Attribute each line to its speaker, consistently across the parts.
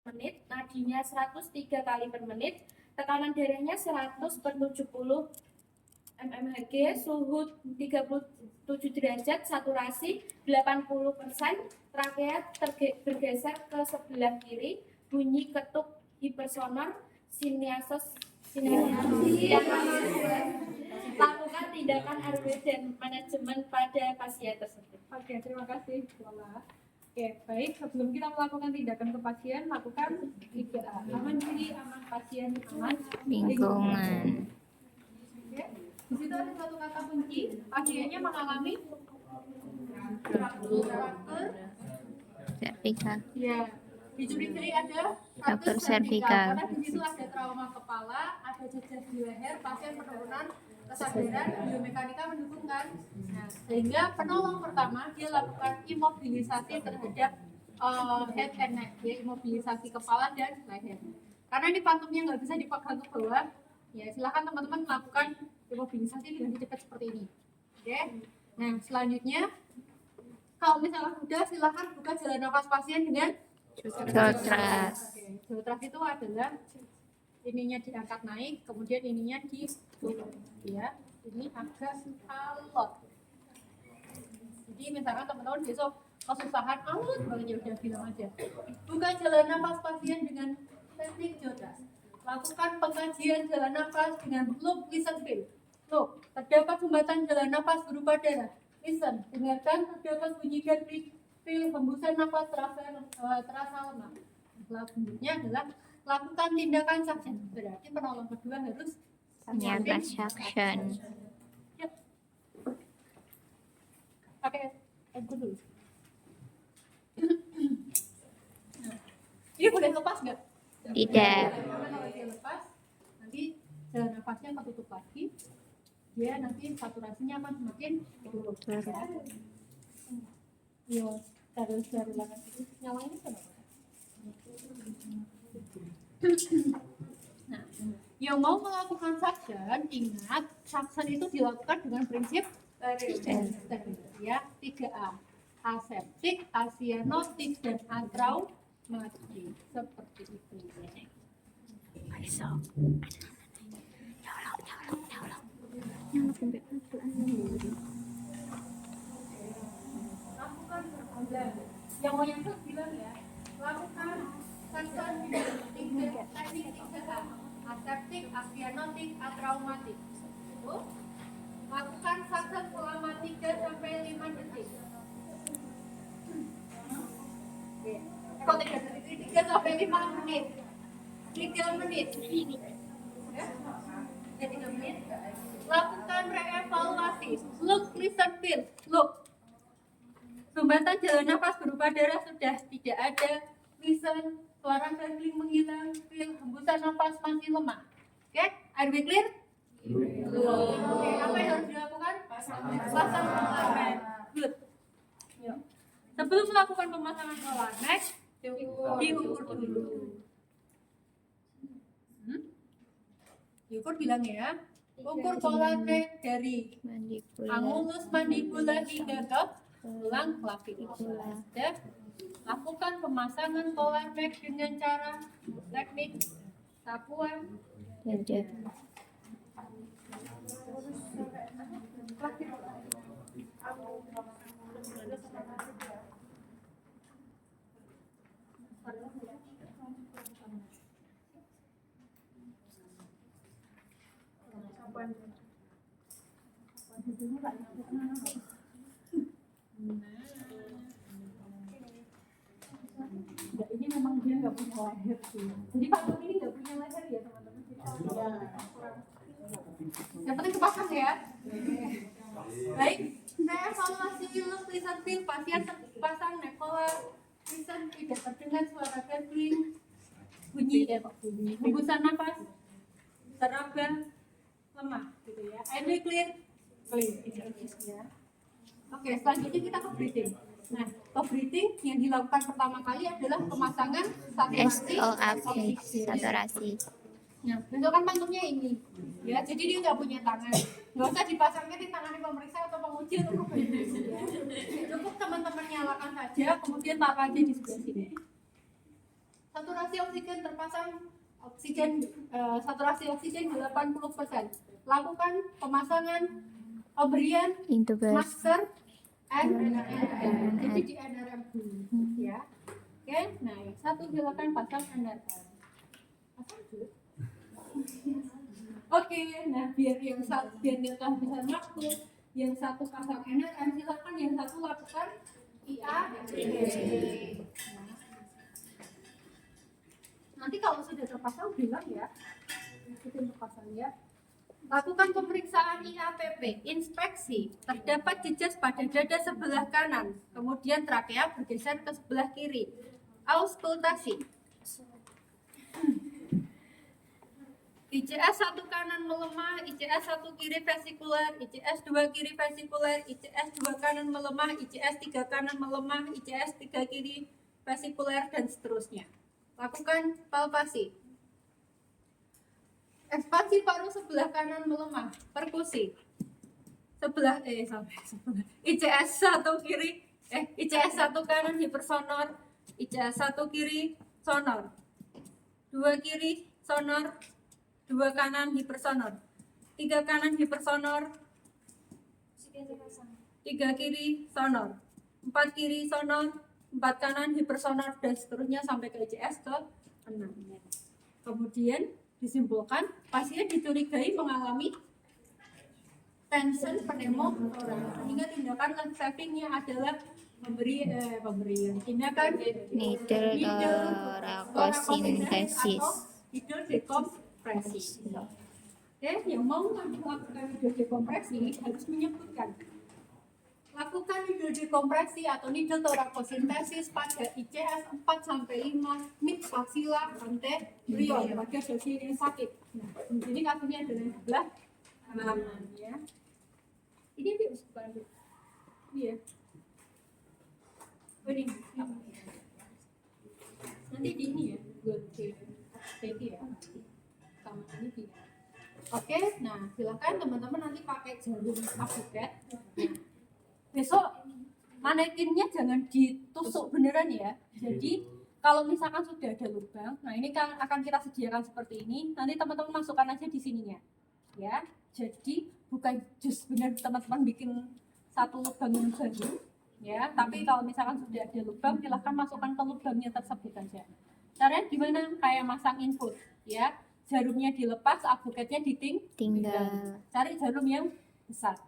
Speaker 1: menit, nadinya 103 kali per menit, tekanan darahnya 100/70 mmHg, suhu 37 derajat, saturasi 80%, trakea bergeser ke sebelah kiri, bunyi ketuk hipersonor, sinuses. Lakukan tindakan RW dan manajemen pada pasien tersebut.
Speaker 2: Oke, terima kasih Lola. Oke, baik. Sebelum kita melakukan tindakan ke pasien, lakukan 3A. Aman diri, aman pasien, aman
Speaker 3: lingkungan.
Speaker 2: Oke. Di situ ada satu kata kunci. Pasiennya mengalami fraktur
Speaker 3: Servikal.
Speaker 2: ya. Di ciri-ciri ada
Speaker 3: Fraktur servikal.
Speaker 2: Karena di situ ada trauma kepala, ada jejak di leher, pasien penurunan kesadaran, biomekanika mendukung kan. Nah, sehingga penolong pertama dia lakukan imobilisasi terhadap head and neck, ya, imobilisasi kepala dan leher. Karena ini pantumnya nggak bisa dipegang ke bawah, ya silakan teman-teman melakukan imobilisasi dengan cepat seperti ini. Oke. Nah, selanjutnya kalau misalnya sudah, silakan buka jalan nafas pasien dengan
Speaker 3: Jotras.
Speaker 2: Jotras itu adalah ininya diangkat naik, kemudian ininya diturun, ya. Ini agak alot. Jadi misalkan teman-teman besok kesusahan alot banget, ya udah bilang aja. Buka jalan nafas pasien dengan teknik Jotras. Lakukan pengkajian jalan nafas dengan loop listen feel. Look, terdapat sumbatan jalan nafas berupa darah. Listen, dengarkan terdapat bunyi gasping, feel hembusan nafas terasa lemah. Selanjutnya adalah lakukan tindakan suction. Berarti penolong kedua harus
Speaker 3: Nyata suction.
Speaker 2: Yep. Oke, aku dulu. Ini boleh lepas nggak?
Speaker 3: Tidak.
Speaker 2: Karena kalau dia lepas, nanti jalan nafasnya ketutup lagi. Dia nanti saturasinya akan semakin turun. Yo, terus dari belakang itu nyalainnya kenapa? Nah, yang mau melakukan suction, ingat suction itu dilakukan dengan prinsip steril, ya. 3A, aseptik, asianotik, dan atraumatik, seperti itu. Lakukan yang mau yang bilang ya, lakukan suction dengan teknik 3A, aseptik, asianotik, atraumatik. Itu lakukan suction selama 3-5 detik. Oke. Kalau 3-5 menit. 3 menit. Ya? 3 menit. Lakukan reevaluasi. Look, listen, feel. Look. Sumbatan jalan nafas berupa darah sudah tidak ada. Listen, suara gambling menghilang. Feel, hembusan nafas masih lemah. Oke, are we clear? Oke, apa yang harus dilakukan? Pasang alarm. Good. Yuk. Sebelum melakukan pemasangan alarm, diukur dulu. Diukur bilang ya. Ukur pola neck dari angulus mandibula hingga ke tulang clavicula. Lakukan pemasangan polar neck dengan cara teknik sapuan. Ini memang dia nggak punya leher sih. Jadi patung ini nggak punya leher ya teman-teman. Yang penting kepasang ya. Baik, saya evaluasi look listen feel pasien terpasang nekola. Listen tidak terdengar suara gambling, bunyi hembusan nafas, teraba, lemah, gitu ya. Are we clear? Clear, ya. Oke, selanjutnya kita ke breathing. Nah, ke breathing yang dilakukan pertama kali adalah pemasangan saturasi.
Speaker 3: Saturasi.
Speaker 2: Nah, bentukan pantungnya ini, ya. Jadi dia nggak punya tangan, nggak usah dipasangnya di tangan pemeriksa atau penguji untuk ya. Cukup teman-teman nyalakan saja, kemudian taruh aja di sebelah sini. Saturasi oksigen terpasang saturasi oksigen 80%. Lakukan pemasangan pemberian
Speaker 3: Intubas.
Speaker 2: masker NRM. Jadi di NRM dulu ya. Oke, nah yang satu silakan pasang NRM. Pasang dulu. Oke, nah biar yang satu biar kita bisa maklum, yang satu pasang NRM silakan yang satu lakukan IABG. Nanti kalau sudah terpasang bilang ya, kita terpasang ya. Lakukan pemeriksaan IAPP, inspeksi. Terdapat jejak pada dada sebelah kanan, kemudian trakea bergeser ke sebelah kiri. Auskultasi. ICS 1 kanan melemah, ICS 1 kiri vesikuler, ICS 2 kiri vesikuler, ICS 2 kanan melemah, ICS 3 kanan melemah, ICS 3 kiri vesikuler, dan seterusnya. Lakukan palpasi. Ekspansi paru sebelah kanan melemah, perkusi. ICS 1 kiri, ICS 1 kanan hipersonor, ICS 1 kiri sonor, 2 kiri sonor, 2 kanan hipersonor, 3 kanan hipersonor, 3 kiri sonor, 4 kiri sonor, 4 kanan hipersonor, dan seterusnya sampai ke ICS ke 6. Kemudian disimpulkan pasien dicurigai mengalami tension pneumotoraks, sehingga tindakan life savingnya adalah pemberian tindakan
Speaker 3: Needle thoracosintesis.
Speaker 2: needle dekompresi. Oke, yang mau melakukan needle dekompresi harus menyebutkan lakukan needle dekompresi atau needle thoracosintesis pada ICS 4-5 mid maxilla anterior pada dosis yang sakit. Nah, ini kasusnya adalah yang sebelah kanan ya. Ini bukan iya. Ini nanti di ini ya, buat ya. Sama ini tidak. Oke, nah silakan teman-teman nanti pakai jarum apoket. Besok manekinnya jangan ditusuk beneran ya. Jadi kalau misalkan sudah ada lubang, nah ini kan akan kita sediakan seperti ini. Nanti teman-teman masukkan aja di sininya, ya. Jadi bukan just benar teman-teman bikin satu lubang yang baru, ya. Tapi kalau misalkan sudah ada lubang, silahkan masukkan ke lubangnya tersebut aja. Caranya gimana? Kayak masang input, ya. Jarumnya dilepas, avoketnya ditinggal. Cari jarum yang besar,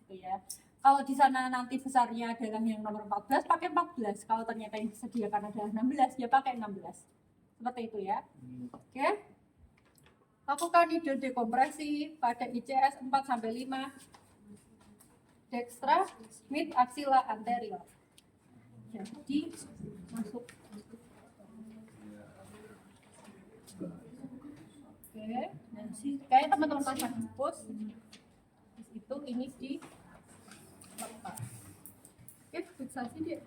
Speaker 2: gitu ya. Kalau di sana nanti besarnya adalah yang nomor 14, pakai 14. Kalau ternyata yang disediakan adalah 16, ya pakai 16. Seperti itu ya. Oke. Lakukan needle dekompresi pada ICS 4-5 dextra mid axilla anterior. Jadi masuk. Oke. Nah, kayak teman-teman pasang pus itu ini di lepas. Oke, fiksasi dia.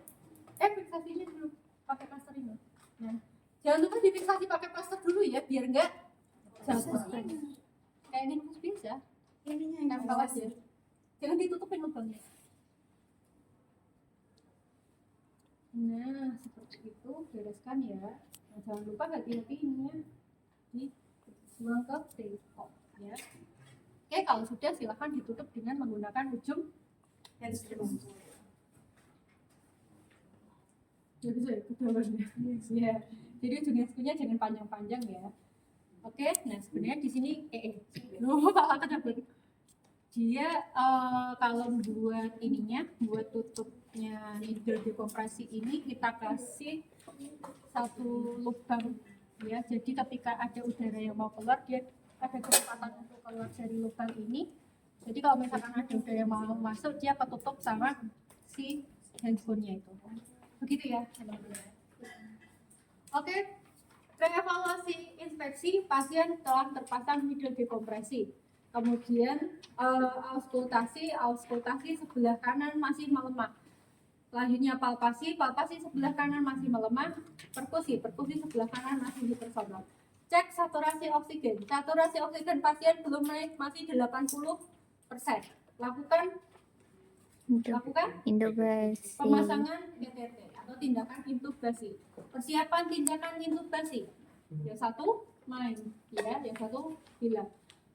Speaker 2: Fiksasinya dulu pakai plaster ini. Nah, jangan lupa difiksasi pakai plaster dulu ya, biar enggak jatuh. Kayak ini terus biasa. Ininya yang nempel aja. Jangan ditutupin lubangnya. Nah, seperti itu, bereskan ya. Nah, jangan lupa hati-hati ininya dibuang ke teko ya. Oke, kalau sudah silahkan ditutup dengan menggunakan ujung instrumen. Ya bisa ya, kedalamnya. Ya. Jadi ujung instrumennya jangan panjang-panjang ya. Oke, nah sebenarnya di sini dia kalau buat ininya, buat tutupnya needle dekompresi ini kita kasih satu lubang ya. Jadi ketika ada udara yang mau keluar, dia ada kesempatan untuk keluar dari lubang ini. Jadi kalau misalkan ada udara yang mau masuk, dia ketutup sama si handphonenya itu. Begitu ya. Oke, reevaluasi inspeksi pasien telah terpasang needle dekompresi. Kemudian auskultasi sebelah kanan masih melemah. Selanjutnya palpasi sebelah kanan masih melemah. Perkusi sebelah kanan masih hipersonor. Cek saturasi oksigen pasien belum naik, masih 80%. Lakukan
Speaker 3: Intubasi.
Speaker 2: pemasangan PTT atau tindakan intubasi. Persiapan tindakan intubasi. Yang satu main, ya, yang satu bilang.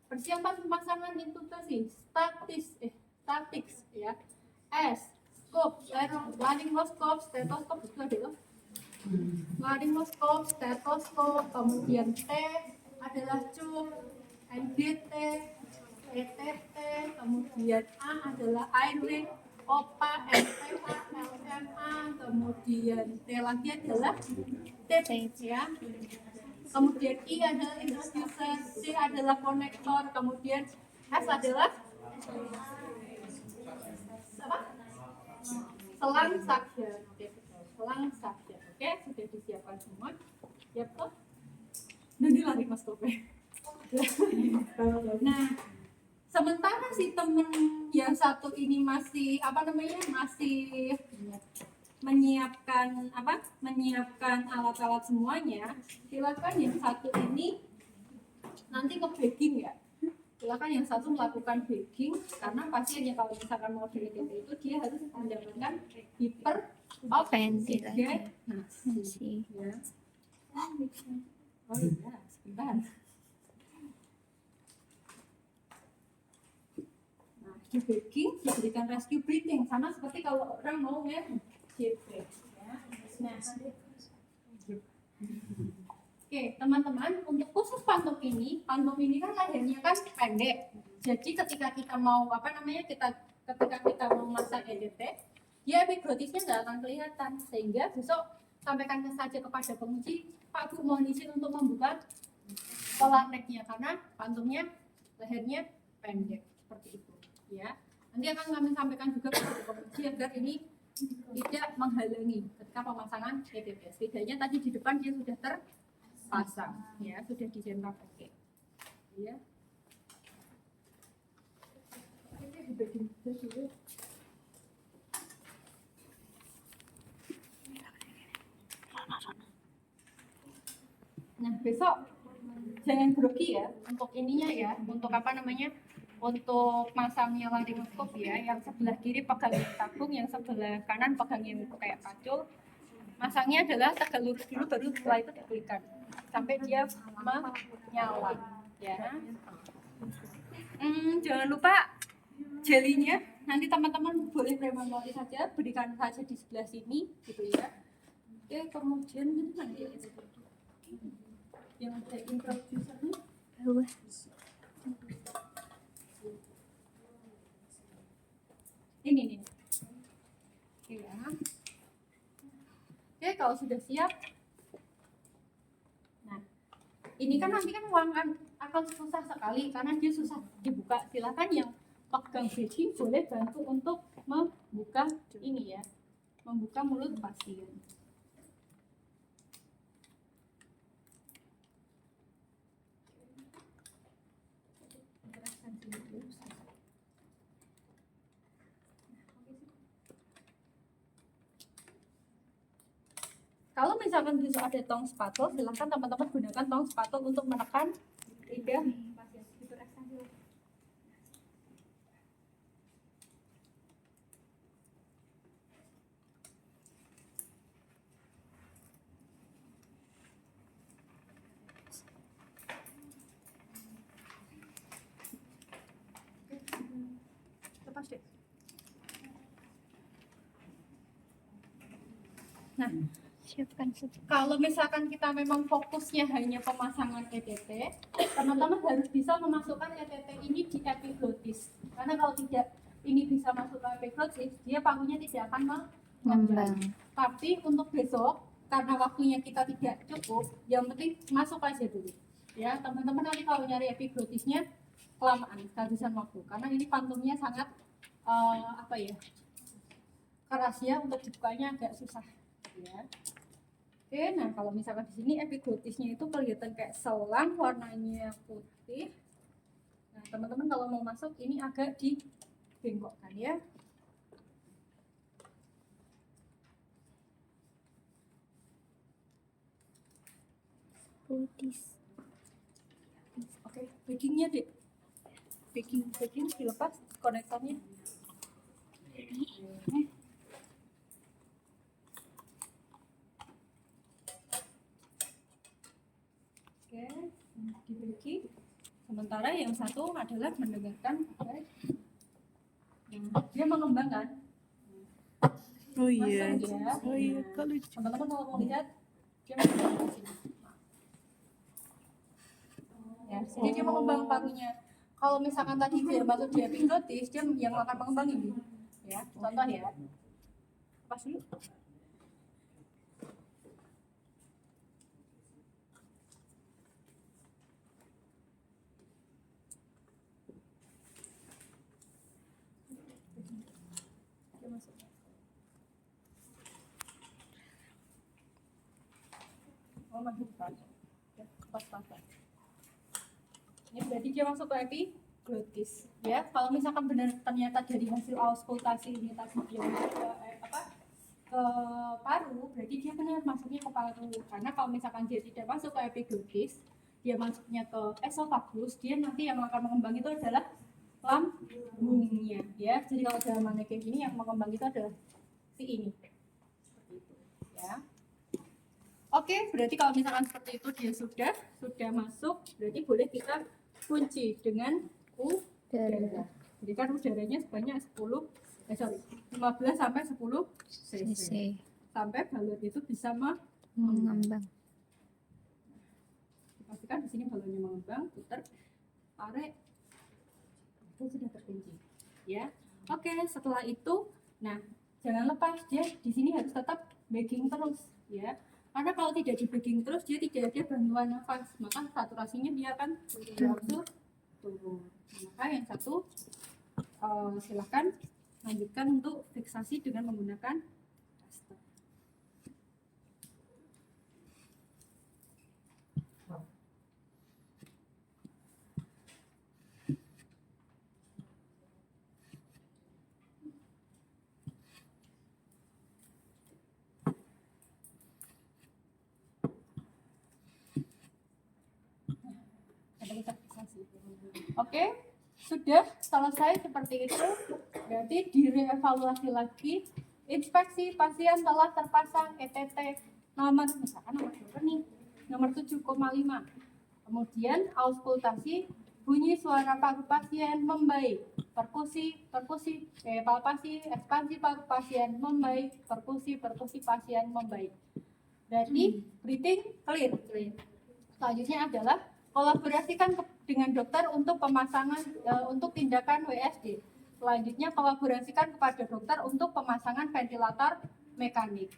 Speaker 2: Persiapan pemasangan intubasi, statics, ya. S, scope, laryngoscope, stetoskop itu ada loh. Laryngoscope, stetoskop, kemudian T adalah cup, NDT, ETT, kemudian A adalah airway, OPA, MPA, LMA, kemudian T lagi adalah tape, ya. Kemudian I adalah introducer, C adalah konektor, kemudian S adalah apa? Selang suction. Oke, selang suction. Oke, sudah disiapkan semua. Siap kok? Nanti lari mas Tope. Nah, sementara si temen yang satu ini masih masih menyiapkan alat-alat semuanya, silakan yang satu ini nanti ke bagging ya. Silakan yang satu melakukan bagging, karena pastinya kalau misalkan mau DTT itu dia harus mendapatkan
Speaker 3: Ventilasi.
Speaker 2: ya. Oh iya, sebentar. Nah, di bagging diberikan rescue breathing, sama seperti kalau orang mau JP, ya. Nah, oke, teman-teman, untuk khusus pantum ini kan lehernya kan pendek. Jadi ketika kita mau ketika kita mau masang EDT, dia epiglotisnya nggak akan kelihatan, sehingga besok sampaikan saja kepada penguji, Pak Bu mohon izin untuk membuka pola necknya karena pantumnya lehernya pendek seperti itu, ya. Nanti akan kami sampaikan juga kepada penguji agar ini tidak menghalangi ketika pemasangan EDT. Setidaknya tadi di depan dia sudah terpasang, ya, sudah dijentak oke, ya. Ini dibagi dulu. Nah, besok jangan grogi ya untuk ininya ya, untuk untuk masangnya laryngoscope ya, yang sebelah kiri pegangin tabung, yang sebelah kanan pegangin kayak pacul. Masangnya adalah tegak lurus dulu, baru setelah itu diberikan sampai dia menyala, ya. Jangan lupa jelinya, nanti teman-teman boleh memori saja, berikan saja di sebelah sini, gitu ya. Oke, kemudian ini nanti yang ada introducernya. Ini nih. Ya. Oke, kalau sudah siap. Nah, ini kan nanti kan ruangan akan susah sekali karena dia susah dibuka. Silakan yang pegang bagging boleh bantu untuk membuka ini ya, membuka mulut pasien. Kalau misalkan besok ada tong spatula, silahkan teman-teman gunakan tong spatula untuk menekan lidah pasien. Lepas deh. Nah, kalau misalkan kita memang fokusnya hanya pemasangan ETT, teman-teman harus bisa memasukkan ETT ini di epiglotis. Karena kalau tidak ini bisa masuk ke epiglotis, dia parunya tidak akan mengembang. Tapi untuk besok, karena waktunya kita tidak cukup, yang penting masuk aja dulu. Ya, teman-teman nanti kalau nyari epiglotisnya kelamaan, kehabisan waktu. Karena ini pantumnya sangat keras ya, untuk dibukanya agak susah. Ya. Oke, nah kalau misalkan di sini epiglotisnya itu kelihatan kayak selang, warnanya putih. Nah, teman-teman kalau mau masuk ini agak dibengkokkan ya.
Speaker 3: Putih.
Speaker 2: Oke, baggingnya deh. Bagging dilepas konektornya. Oke, dibagi. Sementara yang satu adalah mendengarkan. Nah, dia mengembangkan.
Speaker 4: Oh iya.
Speaker 2: Masuk ya.
Speaker 4: Oh iya, kok lucu.
Speaker 2: Teman-teman kalau mau lihat, dia mengembangkan sini. Ya, jadi dia mengembang parunya. Kalau misalkan tadi dia masuk di epiglottis, dia yang akan mengembang ini. Ya, contoh ya. Pas dulu. Dia masuk. Oh, masuk pas. Ya, pas-pasan. Ini berarti dia masuk ke epiglottis. Ya, kalau misalkan benar ternyata dari hasil auskultasi ini tadi dia masuk ke ke paru, berarti dia benar masuknya ke paru. Karena kalau misalkan dia tidak masuk ke epiglottis, dia masuknya ke esofagus, dia nanti yang akan mengembang itu adalah lambungnya. Ya, jadi kalau dalam kayak gini yang mengembang itu adalah si ini. Seperti itu. Ya. Oke, berarti kalau misalkan seperti itu dia sudah masuk, berarti boleh kita kunci dengan udara. Jadi kan udaranya sebanyak 15 sampai 10 cc.
Speaker 3: CC.
Speaker 2: Sampai balut itu bisa
Speaker 3: Mengembang.
Speaker 2: pastikan di sini balonnya mengembang, putar, tarik, itu sudah terkunci. Ya, oke. Setelah itu, nah jangan lepas dia di sini harus tetap bagging terus, ya. Karena kalau tidak di bagging terus dia tidak ada bantuan nafas, maka saturasinya dia akan berangsur turun. Maka yang satu silakan lanjutkan untuk fiksasi dengan menggunakan plaster. Oke, sudah selesai seperti itu. Berarti direvaluasi lagi. Inspeksi pasien telah terpasang ETT nomor misalkan nomor berapa nih? Nomor 7,5. Kemudian auskultasi, bunyi suara paru pasien membaik. Perkusi, palpasi, ekspansi paru pasien membaik. Perkusi pasien membaik. Berarti breathing clear. Selanjutnya adalah kolaborasikan dengan dokter untuk pemasangan untuk tindakan WSD. Selanjutnya kolaborasikan kepada dokter untuk pemasangan ventilator mekanik.